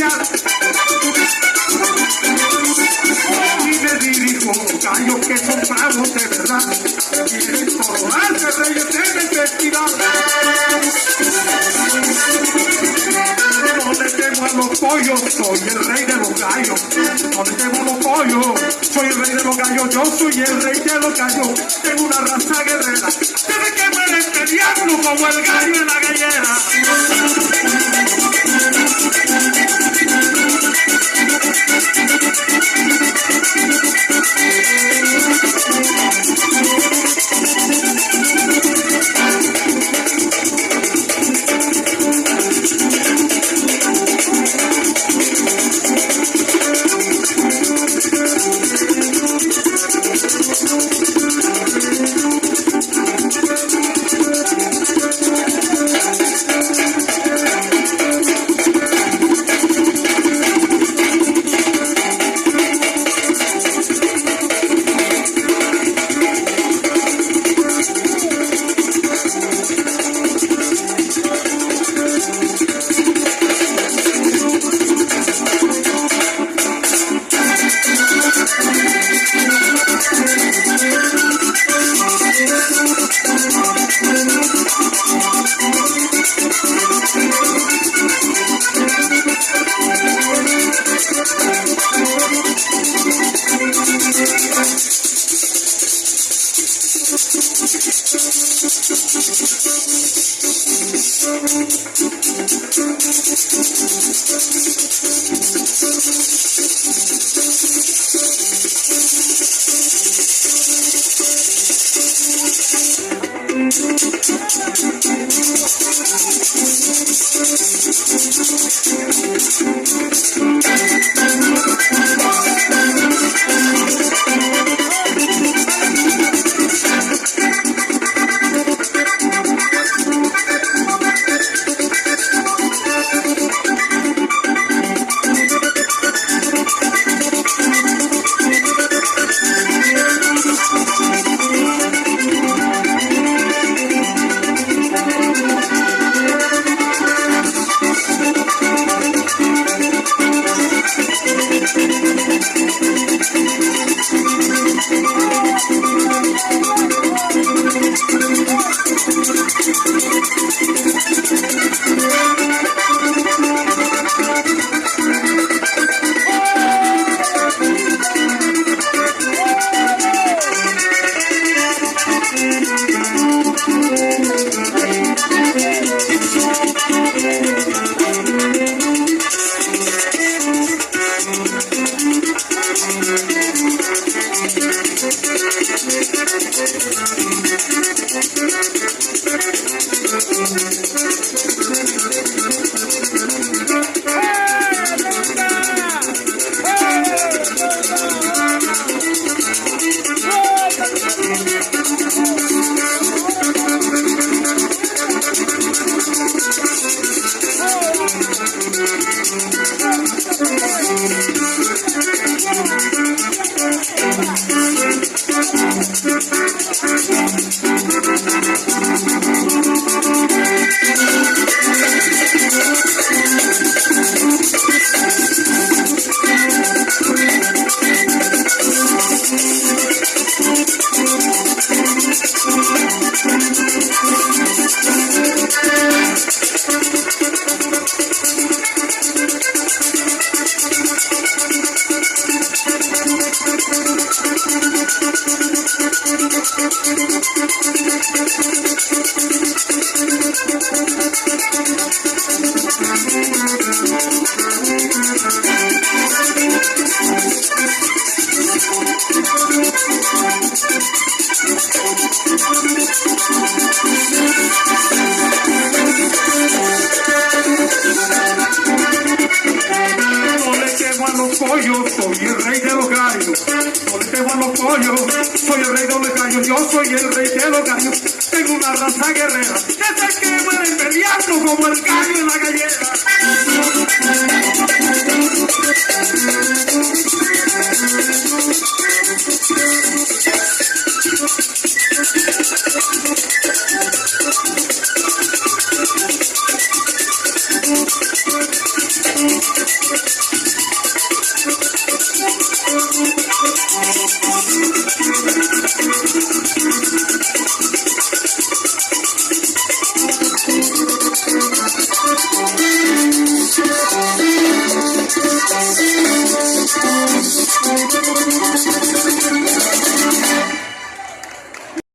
especial. Y me dirijo, gallos que son bravos de verdad, quieren coronarse reyes en el festival. No le temo a los pollos, soy el rey de los gallos. No le temo a los pollos, soy el rey de los gallos. Yo soy el rey de los gallos. Tengo una raza guerrera, desde que muere este diablo como el gallo en la gallera. pollos, soy el rey de los gallos. No le temo a los pollos, soy el rey de los gallos. Yo soy el rey de los gallos. Tengo una raza guerrera, desde que muere peleando como el gallo en la gallera.